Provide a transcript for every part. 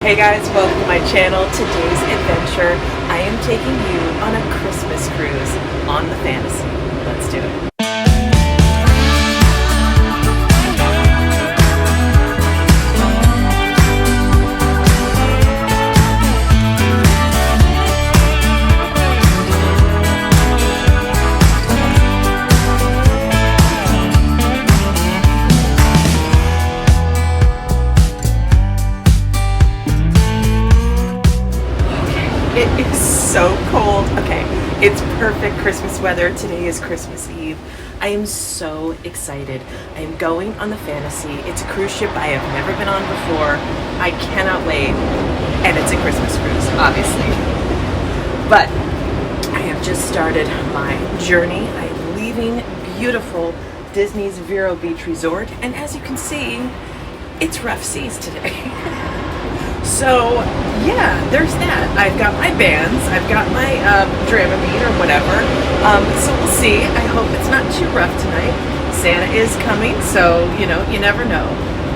Hey guys, welcome to my channel. Today's adventure, I am taking you on a Christmas cruise on the Fantasy. Let's do it. It is so cold. Okay, it's perfect Christmas weather. Today is Christmas Eve. I am so excited. I am going on the Fantasy. It's a cruise ship I have never been on before. I cannot wait. And it's a Christmas cruise, obviously. But I have just started my journey. I am leaving beautiful Disney's Vero Beach Resort. And as you can see, it's rough seas today. So yeah, there's that. I've got my bands, I've got my Dramamine or whatever. So we'll see. I hope it's not too rough tonight. Santa is coming, so you know, you never know.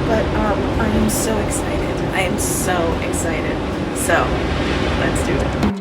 But I am so excited. I am so excited. So let's do it.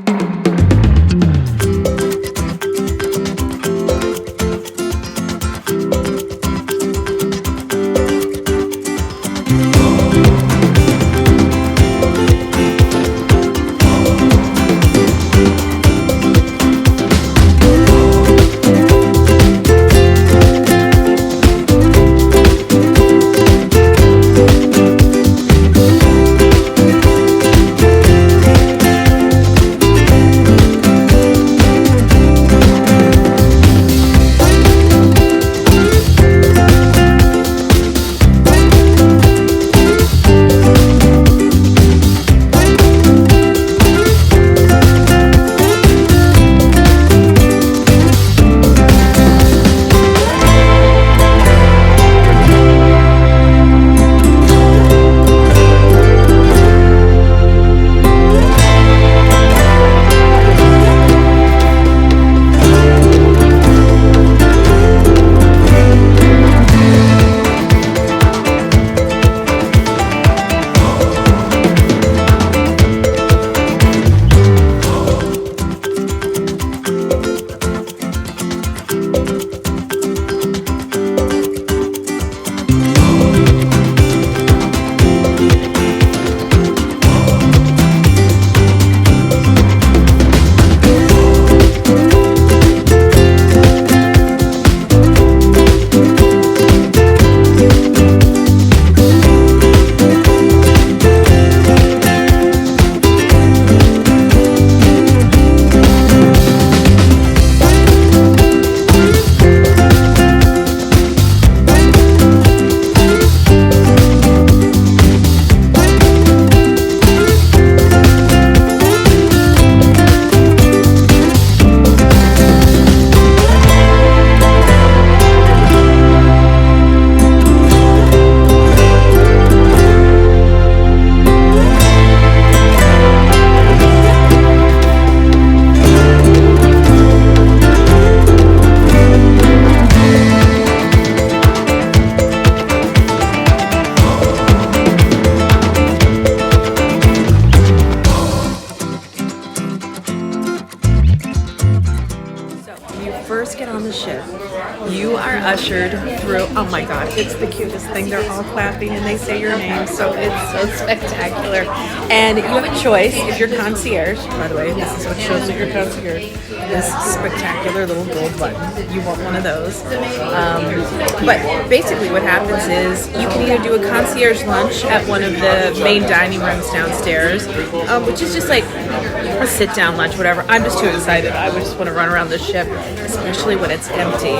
First get on the ship, you are ushered through. Oh my god, it's the cutest thing. They're all clapping and they say your name, so it's so spectacular. And you have a choice if you're concierge. By the way, this is what shows that you're concierge. This spectacular little gold button. You want one of those. But basically what happens is you can either do a concierge lunch at one of the main dining rooms downstairs, which is just like a sit-down lunch, whatever. I'm just too excited. I would just want to run around the ship, especially when it's empty.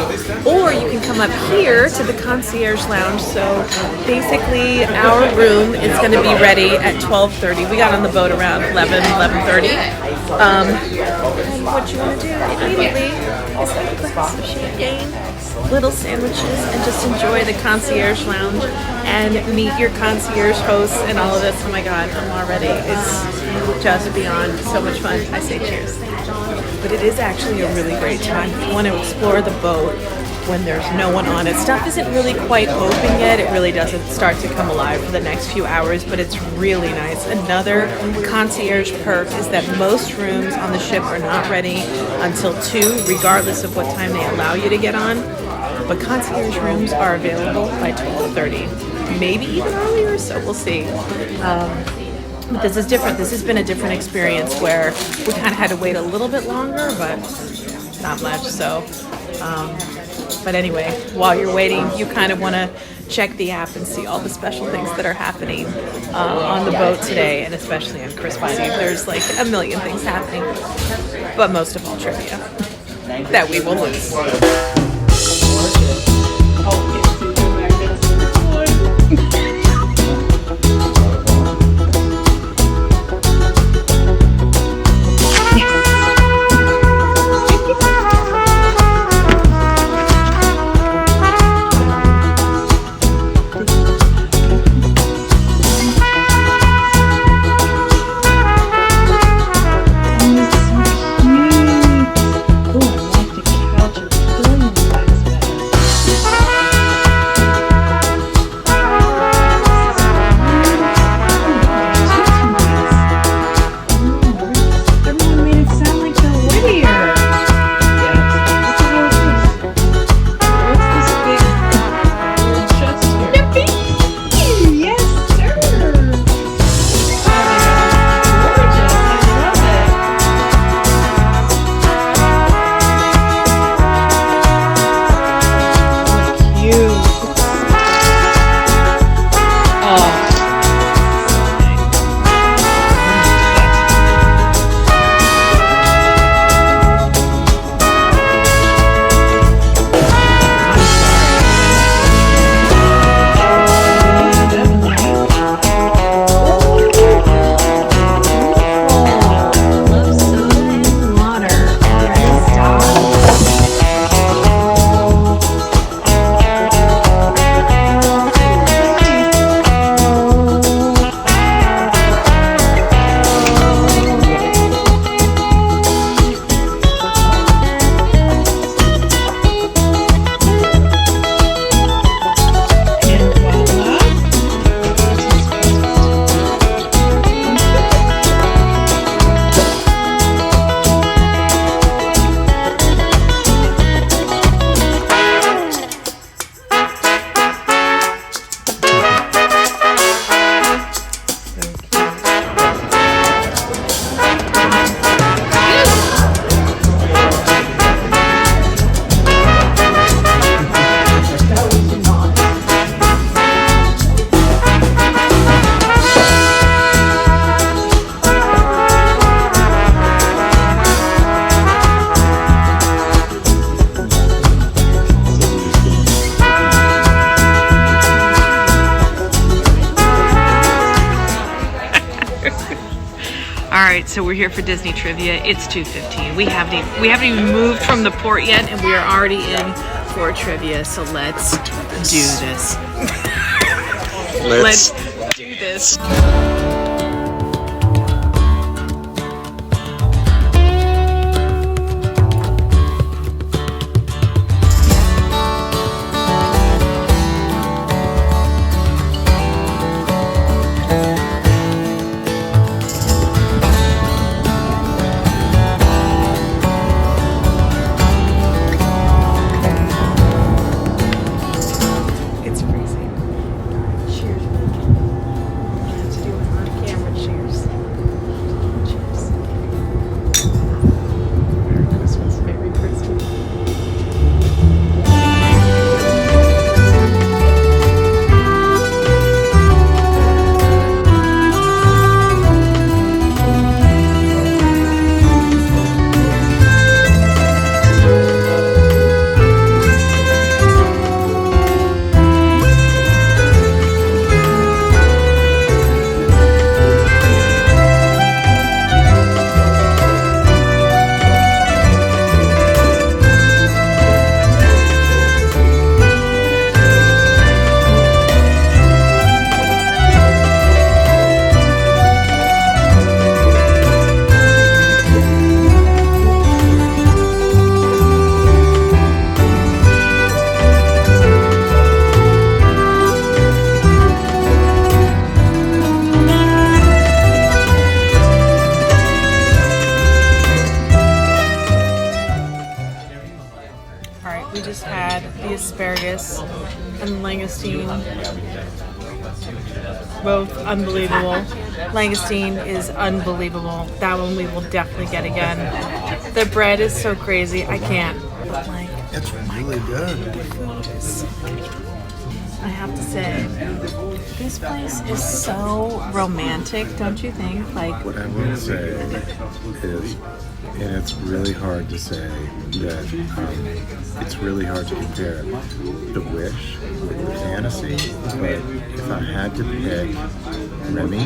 Or you can come up here to the concierge lounge. So basically our room is going to be ready at 12:30. We got on the boat around 11:30. And what you want to do immediately is have a glass of champagne, little sandwiches, and just enjoy the concierge lounge and meet your concierge hosts and all of this. Oh my god, I'm already, it's just beyond so much fun. I say cheers. But it is actually a really great time if you want to explore the boat. when there's no one on it. Stuff isn't really quite open yet. It really doesn't start to come alive for the next few hours, but it's really nice. Another concierge perk is that most rooms on the ship are not ready until 2, regardless of what time they allow you to get on. But concierge rooms are available by 12:30, maybe even earlier, so we'll see. This is different. This has been a different experience where we kind of had to wait a little bit longer, but not much. So, but anyway, while you're waiting, you kind of want to check the app and see all the special things that are happening on the boat today, and especially on Christmas Eve. There's like a million things happening, but most of all trivia that we will lose. Alright, so we're here for Disney trivia. It's 2:15. We haven't even moved from the port yet, and we are already in for trivia. So let's do this. Let's do this. asparagus and langoustine. Both unbelievable. Langoustine is unbelievable. That one we will definitely get again. The bread is so crazy. I can't. But like, It's really good. I have to say, this place is so romantic, don't you think? Like, What I will say is, and it's really hard to say that it's really hard to compare the Wish with the Fantasy, but if I had to pick Remy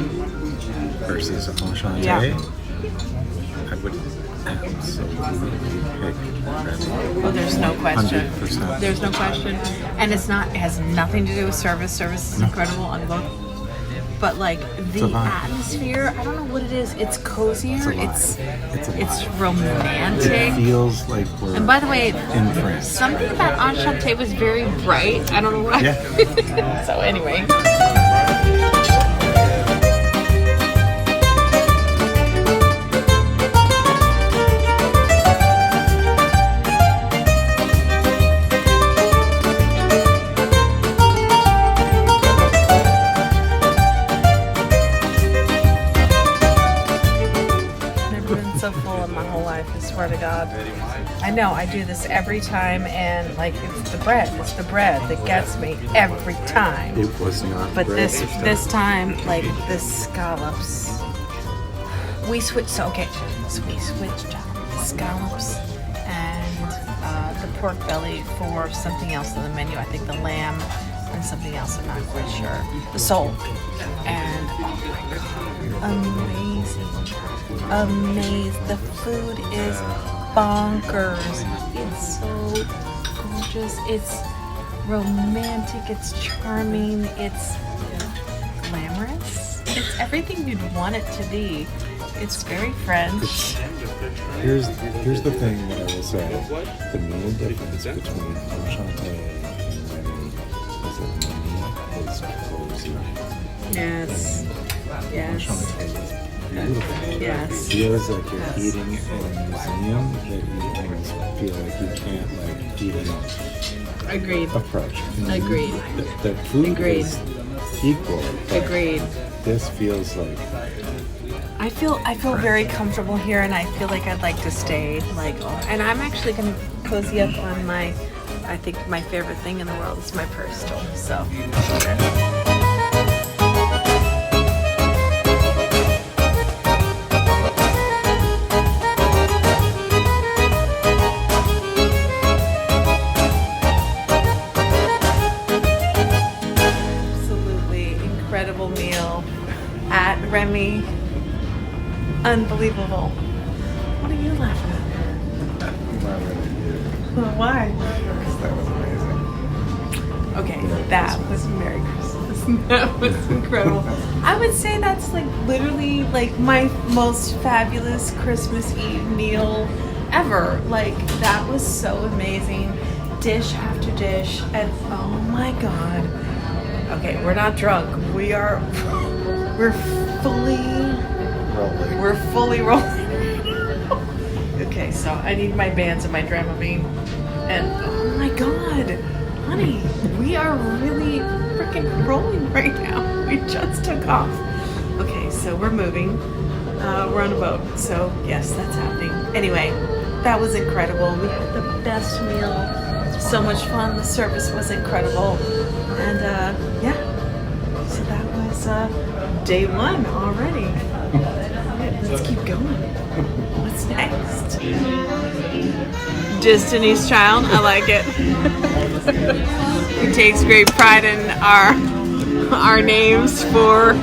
versus Enchanté, Yeah. I would absolutely pick Remy. oh, there's no question. 100%. There's no question. And it has nothing to do with service. Service is incredible on both. But like the a vibe. atmosphere, I don't know what it is. It's cozier. It's a vibe. It's It romantic. feels like we're And by the way, in France. something about Enchanté was very bright. I don't know why. Yeah. So anyway. So full in my whole life, I swear to God. I know I do this every time, and like it's the bread that gets me every time. It was not But bread this time, like the scallops, we switched. So okay, so we switched the scallops and the pork belly for something else on the menu. I think the lamb and something else. I'm not quite sure. The sole, and oh my God, amazing. The food is bonkers. It's so gorgeous. It's romantic. It's charming. It's glamorous. It's everything you'd want it to be. It's very French. Here's the thing that I will say. The main difference between Enchanté and Remy is that Remy is cozy. Yes. Yes. Enchanté is beautiful. Yes. It feels like you're eating in a museum that you almost feel like you can't like even Agreed. approach. Agreed. The food Agreed. is equal. But Agreed. This feels like I feel very comfortable here, and I feel like I'd like to stay. Like, and I'm actually gonna cozy up on my. I think my favorite thing in the world is my purse still. So. Absolutely incredible meal at Remy. Unbelievable. What are you laughing at? Why? because that was amazing. Okay, that was Merry Christmas. That was incredible. I would say that's like literally like my most fabulous Christmas Eve meal ever. Like that was so amazing. Dish after dish, and oh my God. Okay, we're not drunk. We're fully rolling. Okay, so I need my bands and my Dramamine. And oh my God, honey, we are really freaking rolling right now. We just took off. Okay, so we're moving. We're on a boat. So yes, that's happening. Anyway, that was incredible. We had the best meal. So much fun. The service was incredible. And yeah, so that was day one already. Let's keep going. What's next? Destiny's Child. I like it. He takes great pride in our names for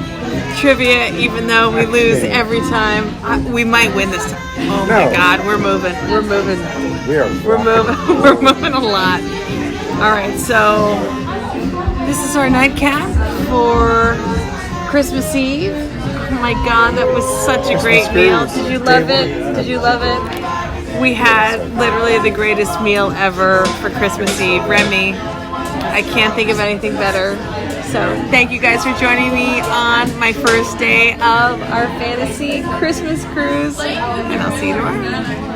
trivia, even though we lose every time. We might win this time. Oh my God, we're moving. We're moving. We're moving. We're moving a lot. All right, so this is our nightcap for Christmas Eve. Oh my God, that was such a great meal. Did you love it? Did you love it? We had literally the greatest meal ever for Christmas Eve. Remy, I can't think of anything better. So thank you guys for joining me on my first day of our fantasy Christmas cruise. And I'll see you tomorrow.